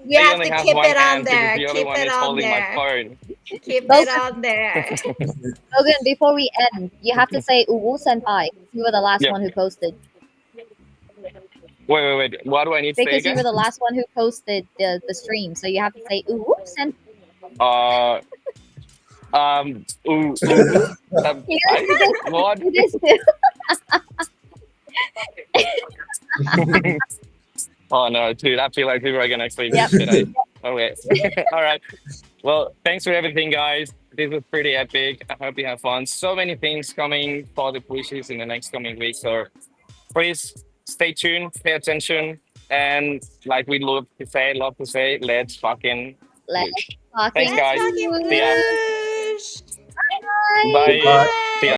You I have only to have keep one it on hand because there. the other Keep one it is on holding my there. phone. Keep it Bogan, on there. Bogan, before we end, you have to say "Uwu senpai." You were the last Yeah. one who posted. Wait. What do I need to say Because you again? were the last one who posted the stream. So you have to say "Uwu senpai." Uh, ooh. You I do this, what? you do this too. Oh no, dude! I feel like people are gonna actually Yep. this shit. Okay. All right. Well, thanks for everything, guys. This was pretty epic. I hope you have fun. So many things coming for the Plooshies in the next coming weeks. So please stay tuned, pay attention, and like we love to say, let's fucking Let's Ploosh. Thanks, fucking Let's guys. fucking See ya. Woo. push. Bye. Bye. Goodbye. Bye.